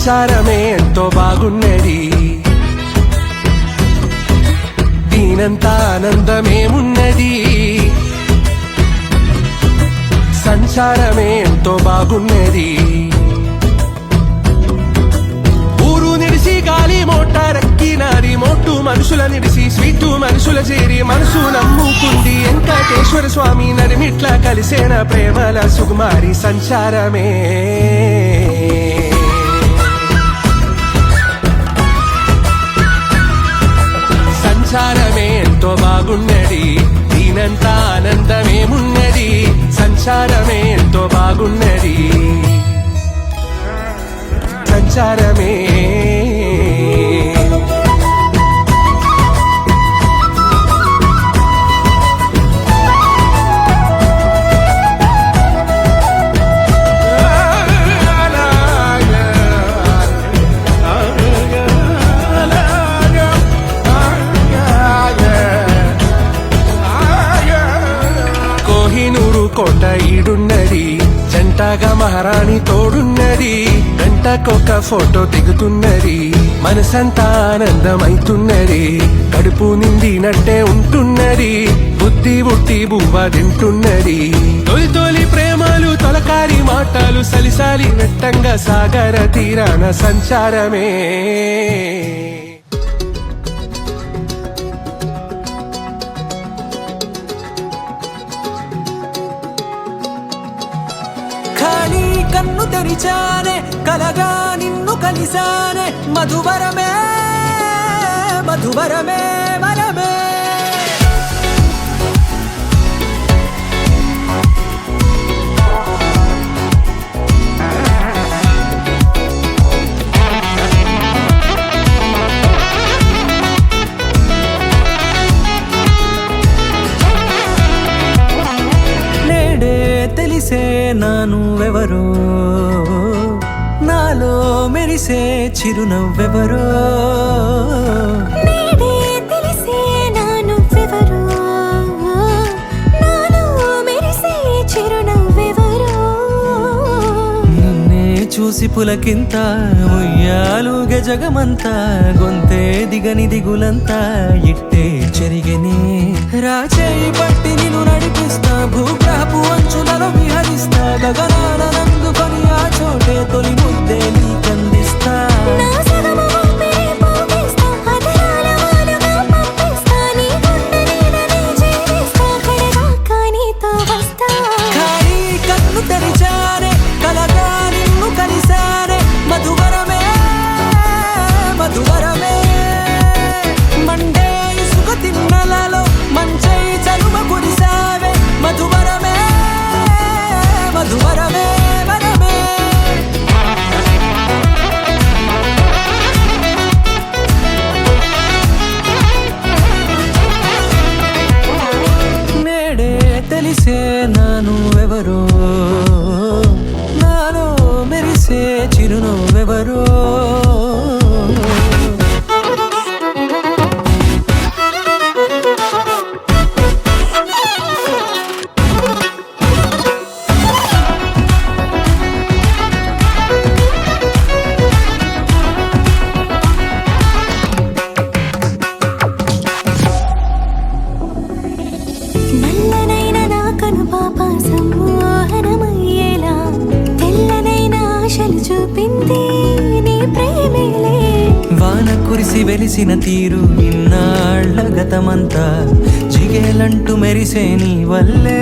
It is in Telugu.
సంసారమే ఎంతో బాగున్నది, దీనంత ఆనందమేమున్నది. సంసారమే ఎంతో బాగున్నది, ఊరు నిడిసి గాలి మోటారెక్కినారి, మోటు మనుషుల నిడిసి స్వీటు మనుషుల చేరి మనసు నమ్ముకుంది వెంకటేశ్వర స్వామి నడిమిట్లా కలిసేన ప్రేమల సుకుమారి. సంసారమే సంసారమే ఎంతో బాగున్నది, దీనంత ఆనందమేమున్నది. సంసారమే ఎంతో బాగున్నది, సంసారమే. కోట ఈడున్నది, జంటగా మహారాణి తోడున్నది, గంటకొక ఫోటో దిగుతున్నది, మనసంతా ఆనందమైతున్నది, కడుపు నిండినట్టే ఉంటున్నది, బుద్ధి బుట్టి బువ్వ తింటున్నది. తొలి తొలి ప్రేమలు తొలకారి మాటలు సలిసాలి వెట్టంగా సాగర తీరాన. సంచారమే కన్ను తెరిచానే కలగా నిన్ను కలిసానే, మధువరమే మధువరమే వరమే. నేడే తెలిసే నానువెవరో, నాలో మెరిసే చిరునవ్వెవరో. నేడే తెలిసే నానువెవరో, నాలో మెరిసే చిరునవ్వెవరో. నిన్నే చూసి పులకింత ఉయ్యాలుగే జగమంతా, గొంతే దిగని దిగులంతా ఇట్టే చెరిగెనే. రాచేయి పట్టి నిన్ను నడిపిస్తా, భూగ్రహపు అంచులలో విహరిస్తా, గగనాల నందుకొని ఆ చోటే తొలి ముద్దే నీకందిస్తా. నా సగము ఊపిరి పోగిస్తా, అధరాల వాలుగా పంపిస్తా, నీ గుండె నీడనే చేరిస్తా, కడదాకా నీతో వస్తా. ఖాళీ కన్ను తెరిచానే కలగా నిన్ను కలిసానే, మధువరమే మధువరమే. మండే ఇసుక తిన్నలలో మంచై చలుమ కురిసావే, మధువరమే మధువరమే వరమే. నేడే తెలిసే నానువెవరో, నాలో మెరిసే చిరునవ్వెవరో. నల్లనైన నా కనుపాప సమ్మోహనమయ్యేలా, తెల్లనైన ఆశలు చూపింది నీ ప్రేమేలే. వాన కురిసి వెలిసిన తీరు ఇన్నాళ్ల గతమంతా జిగేలంటూ మెరిసే నీ వల్లే.